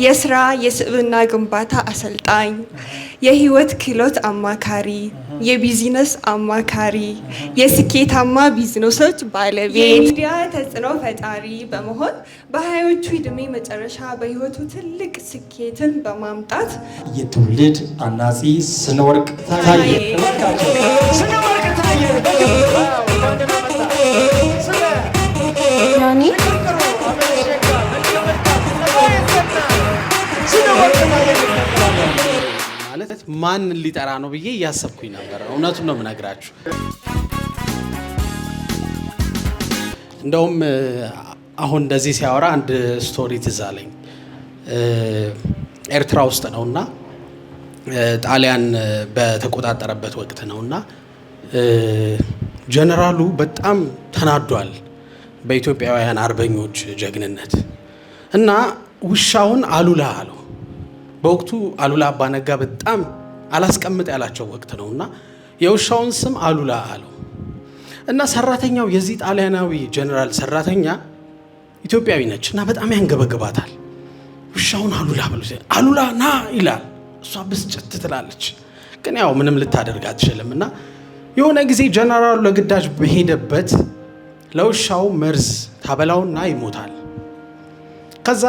የስራ የስብዕና ግንባታ አሰልጣኝ፣ የህይወት ክህሎት አማካሪ፣ የቢዝነስ አማካሪ፣ የስኬታማ ቢዝነሶች ባለቤት፣ የሚዲያ ተጽዕኖ ፈጣሪ በመሆን በሀያዎቹ ዕድሜ መጨረሻ በህይወቱ ትልቅ ስኬትን በማምጣት የትውልድ አናጺ ስነወርቅ ታየ ማለት ማን ሊጠራ ነው ብዬ እያሰብኩኝ ነበር። እውነቱን ነው የምነግራችሁ። እንደውም አሁን እንደዚህ ሲያወራ አንድ ስቶሪ ትዝ አለኝ። ኤርትራ ውስጥ ነውና ጣሊያን በተቆጣጠረበት ወቅት ነውና ጀነራሉ በጣም ተናዷል በኢትዮጵያውያን አርበኞች ጀግንነት እና ውሻውን አሉላ አለው። በወቅቱ አሉላ አባ ነጋ በጣም አላስቀምጥ ያላቸው ወቅት ነውና የውሻውን ስም አሉላ አለው እና ሰራተኛው የዚህ ጣሊያናዊ ጀነራል ሰራተኛ ኢትዮጵያዊ ነች እና በጣም ያንገበግባታል። ውሻውን አሉላ ብሎ አሉላ ና ይላል። እሷ ብስጭት ትላለች፣ ግን ያው ምንም ልታደርግ አትችልም እና የሆነ ጊዜ ጀነራሉ ለግዳጅ በሄደበት ለውሻው መርዝ ታበላውና ይሞታል። ከዛ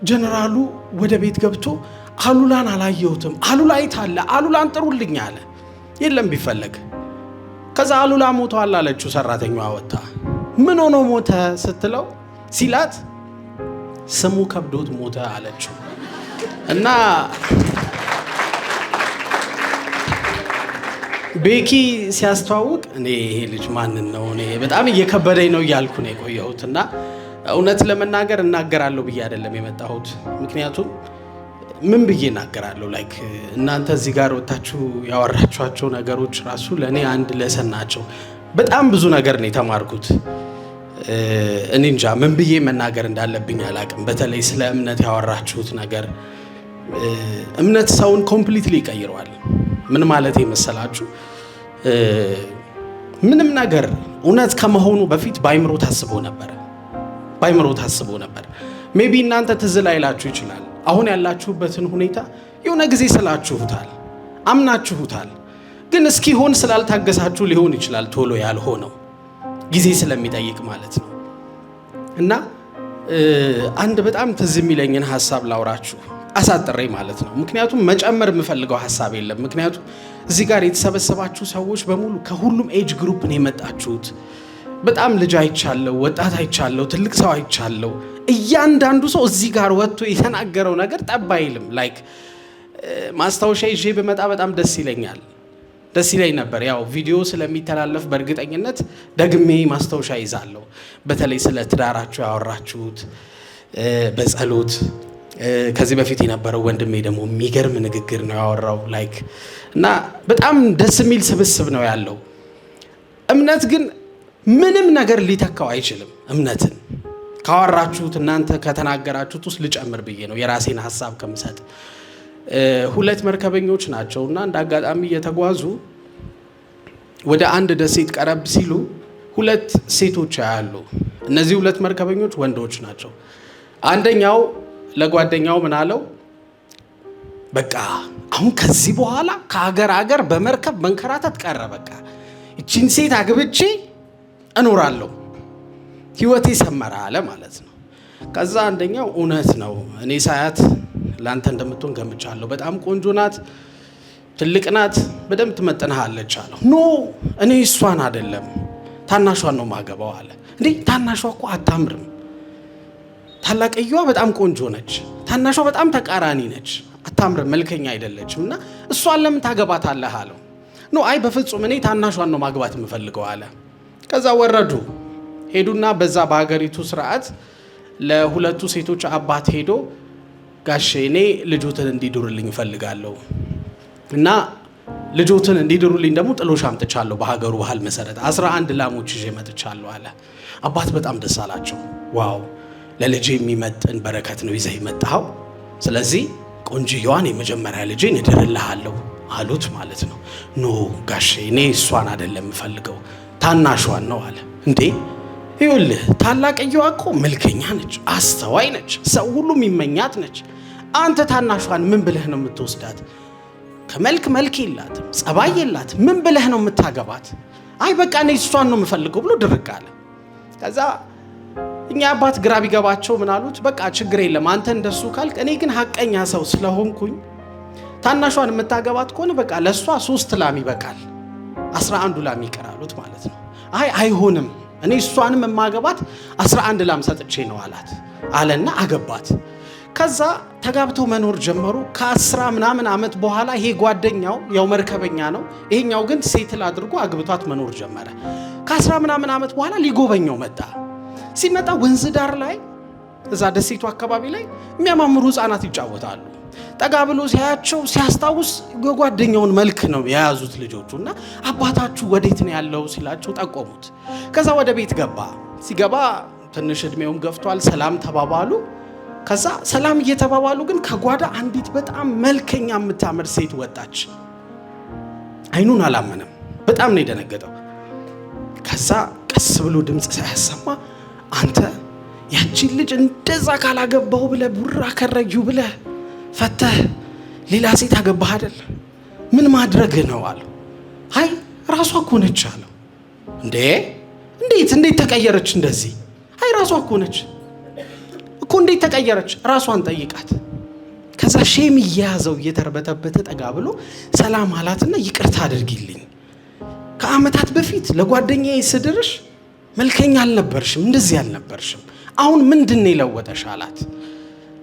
ጀነራሉ ወደ ቤት ገብቶ አሉላን አላየሁትም፣ አሉላ የታለ? አሉላን ጥሩልኝ አለ። የለም ቢፈለግ። ከዛ አሉላ ሞቷል አለችው ሰራተኛዋ ወጣ። ምን ሆኖ ሞተ ስትለው ሲላት ስሙ ከብዶት ሞተ አለችው እና ቤኪ ሲያስተዋውቅ እኔ ይሄ ልጅ ማንን ነው እኔ በጣም እየከበደኝ ነው እያልኩ ነው የቆየሁት እና እውነት ለመናገር እናገራለሁ ብዬ አይደለም የመጣሁት። ምክንያቱም ምን ብዬ እናገራለሁ? ላይክ እናንተ እዚህ ጋር ወጣችሁ ያወራችኋቸው ነገሮች ራሱ ለእኔ አንድ ለሰን ናቸው። በጣም ብዙ ነገር ነው የተማርኩት። እኔ እንጃ ምን ብዬ መናገር እንዳለብኝ አላቅም። በተለይ ስለ እምነት ያወራችሁት ነገር እምነት ሰውን ኮምፕሊትሊ ይቀይረዋል። ምን ማለት መሰላችሁ? ምንም ነገር እውነት ከመሆኑ በፊት ባይምሮ ታስቦ ነበር። ሜቢ እናንተ ትዝ ላይላችሁ ይችላል። አሁን ያላችሁበትን ሁኔታ የሆነ ጊዜ ስላችሁታል፣ አምናችሁታል። ግን እስኪሆን ስላልታገሳችሁ ሊሆን ይችላል ቶሎ ያልሆነው ጊዜ ስለሚጠይቅ ማለት ነው። እና አንድ በጣም ትዝ የሚለኝን ሀሳብ ላውራችሁ አሳጥሬ ማለት ነው። ምክንያቱም መጨመር የምፈልገው ሀሳብ የለም። ምክንያቱም እዚህ ጋር የተሰበሰባችሁ ሰዎች በሙሉ ከሁሉም ኤጅ ግሩፕ ነው የመጣችሁት። በጣም ልጅ አይቻለሁ፣ ወጣት አይቻለሁ፣ ትልቅ ሰው አይቻለሁ። እያንዳንዱ ሰው እዚህ ጋር ወጥቶ የተናገረው ነገር ጠብ አይልም። ላይክ ማስታወሻ ይዤ ብመጣ በጣም ደስ ይለኝ ነበር። ያው ቪዲዮ ስለሚተላለፍ በእርግጠኝነት ደግሜ ማስታወሻ ይዛለሁ። በተለይ ስለ ትዳራችሁ ያወራችሁት በጸሎት ከዚህ በፊት የነበረው ወንድሜ ደግሞ የሚገርም ንግግር ነው ያወራው። ላይክ እና በጣም ደስ የሚል ስብስብ ነው ያለው። እምነት ግን ምንም ነገር ሊተካው አይችልም። እምነትን ካወራችሁት እናንተ ከተናገራችሁት ውስጥ ልጨምር ብዬ ነው የራሴን ሀሳብ ከምሰጥ። ሁለት መርከበኞች ናቸውና እንደ አጋጣሚ እየተጓዙ ወደ አንድ ደሴት ቀረብ ሲሉ ሁለት ሴቶች ያያሉ። እነዚህ ሁለት መርከበኞች ወንዶች ናቸው። አንደኛው ለጓደኛው ምን አለው? በቃ አሁን ከዚህ በኋላ ከሀገር በመርከብ መንከራተት ቀረ። በቃ እቺን ሴት አግብቼ እኖራለሁ፣ ህይወቴ ሰመረ አለ ማለት ነው። ከዛ አንደኛው እውነት ነው፣ እኔ ሳያት ላንተ እንደምትሆን ገምቻለሁ። በጣም ቆንጆ ናት፣ ትልቅ ናት፣ በደንብ ትመጥንሃለች አለው። ኖ እኔ እሷን አይደለም ታናሿን ነው ማገባው አለ። እንዴ ታናሿ እኮ አታምርም፣ ታላቅየዋ በጣም ቆንጆ ነች፣ ታናሿ በጣም ተቃራኒ ነች፣ አታምርም፣ መልከኛ አይደለችም እና እሷን ለምን ታገባታለህ አለው። ኖ አይ በፍጹም እኔ ታናሿን ነው ማግባት የምፈልገው አለ። ከዛ ወረዱ። ሄዱና በዛ በሀገሪቱ ስርዓት ለሁለቱ ሴቶች አባት ሄዶ ጋሼ እኔ ልጆትን እንዲድሩልኝ እፈልጋለሁ እና ልጆትን እንዲድሩልኝ ደግሞ ጥሎሽ አምጥቻለሁ፣ በሀገሩ ባህል መሰረት 11 ላሞች ይዤ መጥቻለሁ አለ። አባት በጣም ደስ አላቸው። ዋው ለልጄ የሚመጥን በረከት ነው ይዘህ የመጣኸው፣ ስለዚህ ቆንጆዋን የመጀመሪያ ልጄን እድርልሃለሁ አሉት ማለት ነው። ኖ ጋሼ እኔ እሷን አይደለም የምፈልገው ታናሿን ነው አለ። እንዴ ይኸውልህ ታላቅየዋ እኮ መልከኛ ነች፣ አስተዋይ ነች፣ ሰው ሁሉ የሚመኛት ነች። አንተ ታናሿን ምን ብለህ ነው የምትወስዳት? ከመልክ የላትም፣ ጸባይ የላትም። ምን ብለህ ነው የምታገባት? አይ በቃ እኔ እሷን ነው የምፈልገው ብሎ ድርቅ አለ። ከዛ እኛ አባት ግራ ቢገባቸው ምን አሉት? በቃ ችግር የለም አንተ እንደሱ ካልክ፣ እኔ ግን ሐቀኛ ሰው ስለሆንኩኝ ታናሿን የምታገባት ከሆነ በቃ ለሷ 3 ላም ይበቃል፣ 11 ላም ይቀራሉት ማለት ነው። አይ አይሆንም፣ እኔ እሷንም የማገባት 11 ላም ሰጥቼ ነው አለና አገባት። ከዛ ተጋብተው መኖር ጀመሩ። ከ10 ምናምን ዓመት በኋላ ይሄ ጓደኛው ያው መርከበኛ ነው፣ ይሄኛው ግን ሴትል አድርጎ አግብቷት መኖር ጀመረ። ከ10 ምናምን ዓመት በኋላ ሊጎበኘው መጣ። ሲመጣ ወንዝ ዳር ላይ እዛ ደሴቱ አካባቢ ላይ የሚያማምሩ ህፃናት ይጫወታሉ። ጠጋ ብሎ ሲያያቸው ሲያስታውስ የጓደኛውን መልክ ነው የያዙት ልጆቹና አባታችሁ ወዴት ነው ያለው ሲላቸው ጠቆሙት። ከዛ ወደ ቤት ገባ። ሲገባ ትንሽ እድሜውም ገፍቷል። ሰላም ተባባሉ። ከዛ ሰላም እየተባባሉ ግን ከጓዳ አንዲት በጣም መልከኛ የምታምር ሴት ወጣች። አይኑን አላመነም። በጣም ነው የደነገጠው። ከዛ ቀስ ብሎ ድምፅ ሳያሰማ አንተ ያቺን ልጅ እንደዛ ካላገባው ብለህ ቡራ ከረጊው ብለህ ፈተህ ሌላ ሴት አገባህ አይደል? ምን ማድረግ ነው አለው። አይ ራሷ እኮ ነች አለው። እንዴት ተቀየረች እንደዚህ? አይ ራሷ እኮ ነች እኮ። እንዴት ተቀየረች? ራሷን ጠይቃት። ከዛ ሼም እየያዘው እየተርበተበተ ጠጋ ብሎ ሰላም አላትና ይቅርታ አድርጊልኝ፣ ከዓመታት በፊት ለጓደኛዬ ስድርሽ መልከኛ አልነበርሽም፣ እንደዚህ አልነበርሽም። አሁን ምንድን ነው የለወጠሽ አላት።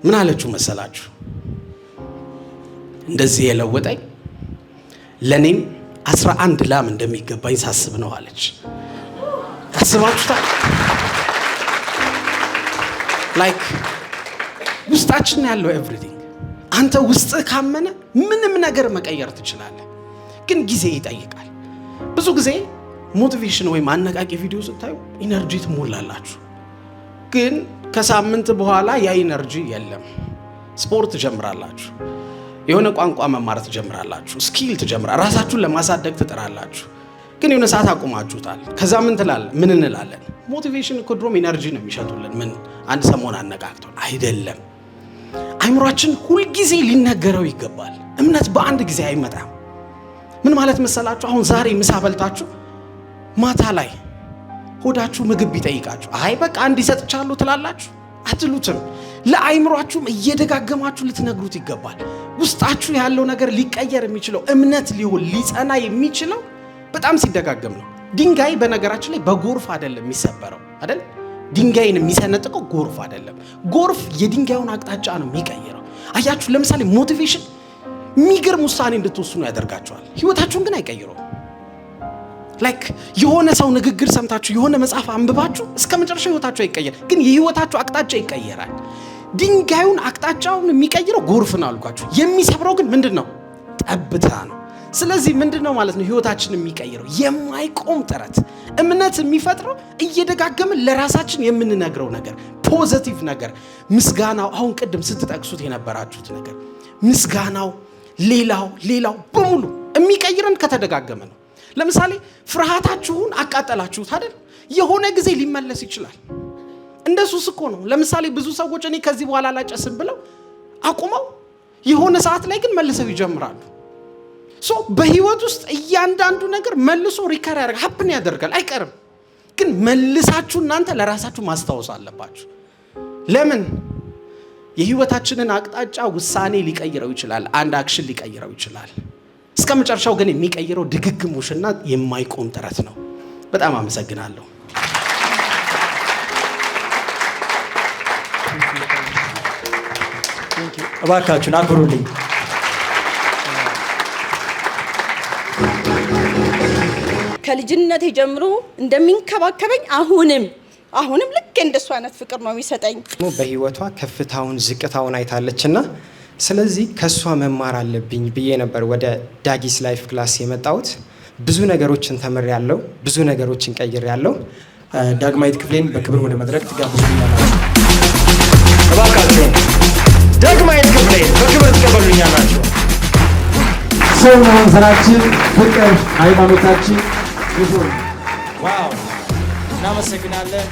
ምን አለችው መሰላችሁ? እንደዚህ የለወጠኝ ለኔም 11 ላም እንደሚገባኝ ሳስብ ነው አለች። አስባችሁታል? ላይክ ውስጣችን ያለው ኤቭሪቲንግ አንተ ውስጥ ካመነ ምንም ነገር መቀየር ትችላለህ። ግን ጊዜ ይጠይቃል። ብዙ ጊዜ ሞቲቬሽን ወይም አነቃቂ ቪዲዮ ስታዩ ኢነርጂ ትሞላላችሁ። ግን ከሳምንት በኋላ ያ ኢነርጂ የለም። ስፖርት ትጀምራላችሁ፣ የሆነ ቋንቋ መማር ትጀምራላችሁ፣ ስኪል ትጀምራላችሁ፣ ራሳችሁን ለማሳደግ ትጥራላችሁ። ግን የሆነ ሰዓት አቁማችሁታል። ከዛ ምን እንላለን? ሞቲቬሽን እኮ ድሮም ኢነርጂ ነው የሚሸጡልን። ምን አንድ ሰሞን አነቃቅተው አይደለም። አይምሯችን ሁልጊዜ ሊነገረው ይገባል። እምነት በአንድ ጊዜ አይመጣም። ምን ማለት መሰላችሁ? አሁን ዛሬ ምሳ በልታችሁ ማታ ላይ ሆዳችሁ ምግብ ቢጠይቃችሁ አይ በቃ አንድ ይሰጥቻለሁ ትላላችሁ? አትሉትም። ለአይምሯችሁም እየደጋገማችሁ ልትነግሩት ይገባል። ውስጣችሁ ያለው ነገር ሊቀየር የሚችለው እምነት ሊጸና የሚችለው በጣም ሲደጋገም ነው። ድንጋይ በነገራችን ላይ በጎርፍ አይደለም የሚሰበረው አይደል? ድንጋይን የሚሰነጥቀው ጎርፍ አይደለም። ጎርፍ የድንጋዩን አቅጣጫ ነው የሚቀይረው። አያችሁ፣ ለምሳሌ ሞቲቬሽን የሚገርም ውሳኔ እንድትወስኑ ያደርጋችኋል። ህይወታችሁን ግን አይቀይረውም። ላይክ የሆነ ሰው ንግግር ሰምታችሁ የሆነ መጽሐፍ አንብባችሁ እስከ መጨረሻው ህይወታችሁ አይቀየር፣ ግን የህይወታችሁ አቅጣጫ ይቀየራል። ድንጋዩን አቅጣጫውን የሚቀይረው ጎርፍ ነው አልኳችሁ። የሚሰብረው ግን ምንድነው? ጠብታ ነው። ስለዚህ ምንድነው ማለት ነው ህይወታችን የሚቀይረው? የማይቆም ጥረት። እምነት የሚፈጥረው እየደጋገምን ለራሳችን የምንነግረው ነገር፣ ፖዚቲቭ ነገር፣ ምስጋናው፣ አሁን ቅድም ስትጠቅሱት የነበራችሁት ነገር፣ ምስጋናው፣ ሌላው በሙሉ የሚቀይረን ከተደጋገመ ነው። ለምሳሌ ፍርሃታችሁን አቃጠላችሁት አይደል? የሆነ ጊዜ ሊመለስ ይችላል። እንደሱስ እኮ ነው። ለምሳሌ ብዙ ሰዎች እኔ ከዚህ በኋላ አላጨስም ብለው አቁመው የሆነ ሰዓት ላይ ግን መልሰው ይጀምራሉ። በህይወት ውስጥ እያንዳንዱ ነገር መልሶ ሪከር ሀፕን ያደርጋል፣ አይቀርም። ግን መልሳችሁ እናንተ ለራሳችሁ ማስታወስ አለባችሁ። ለምን? የህይወታችንን አቅጣጫ ውሳኔ ሊቀይረው ይችላል፣ አንድ አክሽን ሊቀይረው ይችላል። እስከ መጨረሻው ግን የሚቀይረው ድግግሞሽና የማይቆም ጥረት ነው። በጣም አመሰግናለሁ። እባካችሁን አክብሩልኝ። ከልጅነቴ ጀምሮ እንደሚንከባከበኝ አሁንም ልክ እንደሱ አይነት ፍቅር ነው የሚሰጠኝ። በህይወቷ ከፍታውን ዝቅታውን አይታለችና ስለዚህ ከሷ መማር አለብኝ ብዬ ነበር ወደ ዳጊስ ላይፍ ክላስ የመጣሁት። ብዙ ነገሮችን ተምሬያለሁ፣ ብዙ ነገሮችን ቀይሬያለሁ። ዳግማዊት ክፍሌን በክብር ወደ መድረክ ትጋብዙልኛላችሁ። እባካችሁን ዳግማዊት ክፍሌን በክብር ትቀበሉኛላችሁ። ሰው መሆን ስራችን፣ ፍቅር ሃይማኖታችን። ዋው! እናመሰግናለን።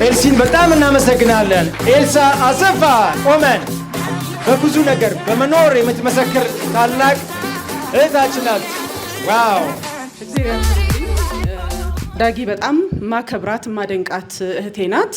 ኤልሲን በጣም እናመሰግናለን። ኤልሳ አሰፋ ቆመን በብዙ ነገር በመኖር የምትመሰክር ታላቅ እህታችን ናት። ዋው! ዳጊ በጣም ማከብራት ማደንቃት እህቴ ናት።